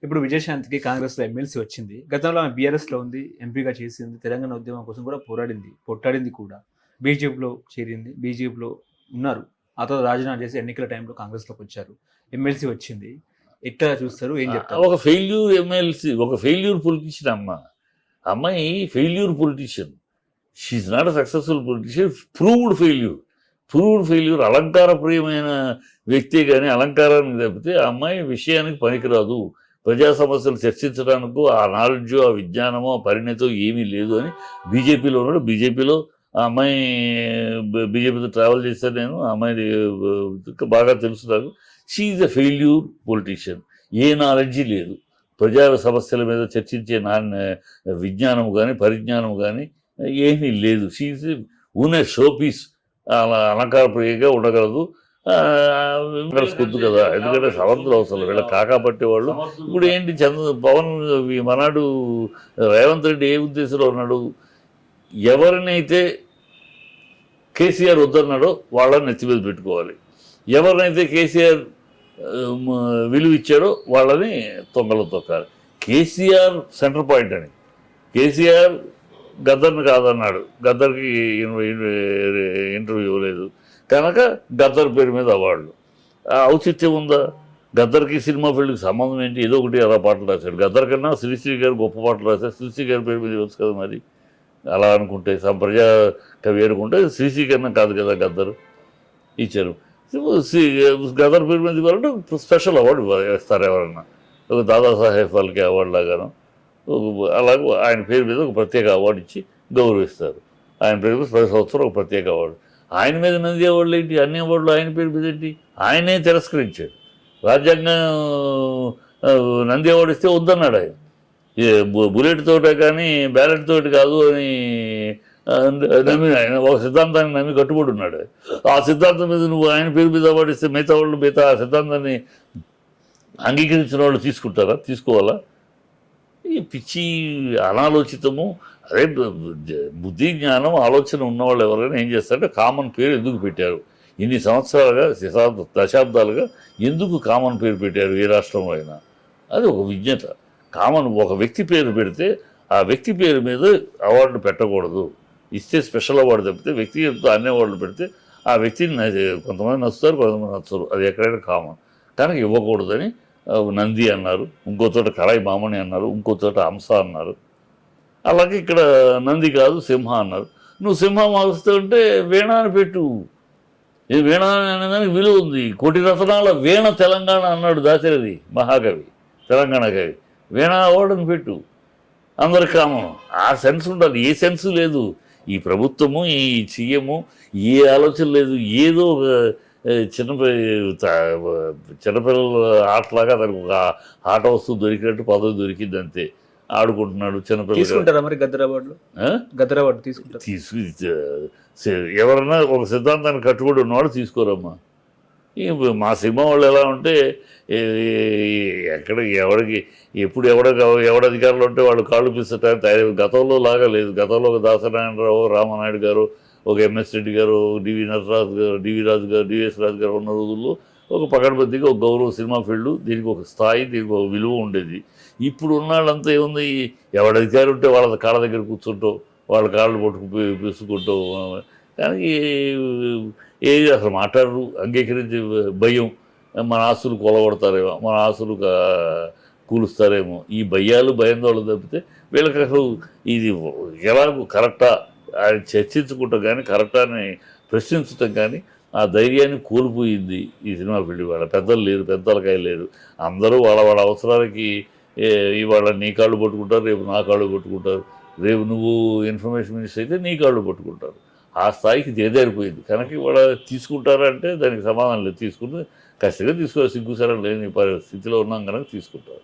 ఇప్పుడు విజయశాంతికి కాంగ్రెస్‌లో ఎమ్మెల్సీ వచ్చింది. గతంలో ఆమె బీఆర్ఎస్‌లో ఉంది. ఎంపీగా చేసింది. తెలంగాణ ఉద్యమం కోసం కూడా కొట్టాడింది కూడా. బీజేపీలో చేరింది. బీజేపీలో ఉన్నారు. ఆ తర్వాత రాజీనామా చేసి ఎన్నికల టైంలో కాంగ్రెస్‌లోకొచ్చారు. ఎమ్మెల్సీ వచ్చింది. ఎట్లా చూస్తారు? ఏం చెప్తారు? ఒక ఫెయిల్యూర్ ఎమ్మెల్సీ, ఒక ఫెయిల్యూర్ పొలిటీషియన్ అమ్మాయి failure politician. She's not a successful politician. Proved failure. అలంకారప్రియమైన వ్యక్తే కానీ అలంకారానికి తప్పితే ఆ అమ్మాయి విషయానికి పనికిరాదు. ప్రజా సమస్యలు చర్చించడానికి ఆ నాలెడ్జ్, ఆ విజ్ఞానమో, ఆ పరిణితో ఏమీ లేదు అని బీజేపీలో ఉన్నాడు. బీజేపీలో ఆ అమ్మాయి బీజేపీతో ట్రావెల్ చేశాను నేను. ఆ అమ్మాయి బాగా తెలుసు నాకు. She is a failure politician. A knowledge లేదు. ప్రజా సమస్యల మీద చర్చించే విజ్ఞానం కానీ పరిజ్ఞానం కానీ ఏమీ లేదు. She is one showpiece. అలా అలంకారప్రియంగా ఉండగలదు. కొద్దు కదా, ఎందుకంటే సమర్థులు అవసరం. వీళ్ళ కాకా పట్టేవాళ్ళు. ఇప్పుడు ఏంటి పవన్ మనాడు రేవంత్ రెడ్డి ఏ ఉద్దేశంలో ఉన్నాడు? ఎవరినైతే కేసీఆర్ వద్దన్నాడో వాళ్ళని నెత్తి మీద పెట్టుకోవాలి. ఎవరినైతే కేసీఆర్ విలువ ఇచ్చాడో వాళ్ళని తొంగలో తొక్కాలి. కేసీఆర్ సెంటర్ పాయింట్ అని. కేసీఆర్ గద్దర్ని కాదన్నాడు. గద్దర్కి ఇంటర్వ్యూ ఇవ్వలేదు కనుక గద్దర్ పేరు మీద అవార్డులు. ఔచిత్యం ఉందా? గద్దర్కి సినిమా ఫీల్డ్కి సంబంధం ఏంటి? ఏదో ఒకటి అలా పాటలు రాశాడు. గద్దర్ కన్నా శ్రీశ్రీ గారు గొప్ప పాటలు రాశారు. శ్రీశ్రీ గారి పేరు మీద ఇవ్వచ్చు కదా మరి. అలా అనుకుంటే ప్రజా కవి అనుకుంటే శ్రీశ్రీ కన్నా కాదు కదా గద్దర్ ఇచ్చారు. గద్దర్ పేరు మీద ఇవ్వాలంటే స్పెషల్ అవార్డు ఇస్తారు ఎవరన్నా. ఒక దాదాసాహెబ్ ఫాల్కే అవార్డు లాగాను అలాగే ఆయన పేరు మీద ఒక ప్రత్యేక అవార్డు ఇచ్చి గౌరవిస్తారు. ఆయన పేరు మీద ప్రతి సంవత్సరం ఒక ప్రత్యేక అవార్డు. ఆయన మీద నంది అవార్డులు ఏంటి? అన్ని అవార్డులు ఆయన పేరు మీద ఏంటి? ఆయనే తిరస్కరించాడు. రాజ్యాంగం నంది అవార్డు ఇస్తే వద్దన్నాడు ఆయన. బుల్లెట్ తోట కానీ బ్యాలెట్ తోటి కాదు అని నమ్మి ఆయన ఒక సిద్ధాంతాన్ని నమ్మి కట్టుబడి ఉన్నాడు. ఆ సిద్ధాంతం మీద నువ్వు ఆయన పేరు మీద అవార్డు ఇస్తే మిగతా వాళ్ళు మిగతా ఆ సిద్ధాంతాన్ని అంగీకరించిన వాళ్ళు తీసుకుంటారా? తీసుకోవాలా? ఈ పిచ్చి అనాలోచితము. అదే బుద్ధి జ్ఞానం ఆలోచన ఉన్నవాళ్ళు ఎవరైనా ఏం చేస్తారంటే కామన్ పేరు ఎందుకు పెట్టారు? ఇన్ని సంవత్సరాలుగా దశాబ్దాలుగా ఎందుకు కామన్ పేరు పెట్టారు ఏ రాష్ట్రంలో అయినా? అది ఒక విజ్ఞత. కామన్ ఒక వ్యక్తి పేరు పెడితే ఆ వ్యక్తి పేరు మీద అవార్డు పెట్టకూడదు. ఇస్తే స్పెషల్ అవార్డు తప్పితే వ్యక్తిగత అన్ని అవార్డులు పెడితే ఆ వ్యక్తిని కొంతమంది నచ్చుతారు, కొంతమంది నచ్చరు. అది ఎక్కడైనా కామన్ కనుక ఇవ్వకూడదని నంది అన్నారు. ఇంకో చోట కళాయి మామని అన్నారు. ఇంకో చోట హంస అన్నారు. అలాగే ఇక్కడ నంది కాదు సింహ అన్నారు. నువ్వు సింహం వస్తుంటే వీణ అని పెట్టు. ఇది వీణ అనేదానికి విలువ ఉంది. కోటి రతనాల వీణ తెలంగాణ అన్నాడు దాశరథి మహాకవి, తెలంగాణ కవి. వీణ అవార్డుని పెట్టు. అందరికి కామం. ఆ సెన్స్ ఉండాలి. ఏ సెన్స్ లేదు. ఈ ప్రభుత్వము, ఈ సీఎము ఏ ఆలోచన లేదు. ఏదో ఒక చిన్నపిల్లల ఆటలాగా అతనికి ఒక ఆట వస్తువు దొరికినట్టు పదవి దొరికింది అంతే. ఆడుకుంటున్నాడు. చిన్నపిల్లలు మరి గద్దర్ అవార్డు ఎవరన్నా ఒక సిద్ధాంతాన్ని కట్టుబడి ఉన్నవాడు తీసుకోరమ్మా. మా సినిమా వాళ్ళు ఎలా ఉంటే ఎక్కడ ఎవడికి ఎప్పుడు ఎవడ అధికారులు ఉంటే వాళ్ళు కాళ్ళు పిస్తటానికి తయారు. గతంలో లాగా లేదు. గతంలో ఒక దాసనారాయణరావు, రామనాయుడు గారు, ఒక ఎంఎస్ రెడ్డి గారు, డివి నటరాజు గారు, డివిఎస్ రాజు గారు ఉన్న రోజుల్లో ఒక పకడ్బందీగా ఒక గౌరవ సినిమా ఫీల్డ్, దీనికి ఒక స్థాయి, దీనికి ఒక విలువ ఉండేది. ఇప్పుడు ఉన్న వాళ్ళంతా ఏముంది? ఎవడ అధికారి ఉంటే వాళ్ళ కాళ్ళ దగ్గర కూర్చుంటూ వాళ్ళ కాళ్ళు పట్టుకు పిసుకుంటూ కానీ ఏది అసలు మాట్లాడరు. అంగీకరించి భయం. మన ఆస్తులు కొలగొడతారేమో, మన ఆస్తులు కూలుస్తారేమో, ఈ భయందోళన తప్పితే వీళ్ళకి అసలు ఇది ఎలాగో కరెక్టా ఆయన చర్చించుకుంటాం కానీ కరెక్టా అని ప్రశ్నించటం కానీ ఆ ధైర్యాన్ని కోల్పోయింది ఈ సినిమా ఫీల్డ్. వాళ్ళ పెద్దలు లేరు, పెద్దలకాయ లేరు. అందరూ వాళ్ళ అవసరాలకి ఇవాళ నీ కాళ్ళు పట్టుకుంటారు, రేపు నా కాళ్ళు పట్టుకుంటారు, రేపు నువ్వు ఇన్ఫర్మేషన్ మినిస్టర్ అయితే నీ కాళ్ళు పట్టుకుంటారు. ఆ స్థాయికి చేదేరిపోయింది. కనుక ఇవాళ తీసుకుంటారంటే దానికి సమాధానం లేదు. తీసుకుంటే ఖచ్చితంగా తీసుకోవాలి. సిగ్గుసరం లేని స్థితిలో ఉన్నాం కనుక తీసుకుంటారు.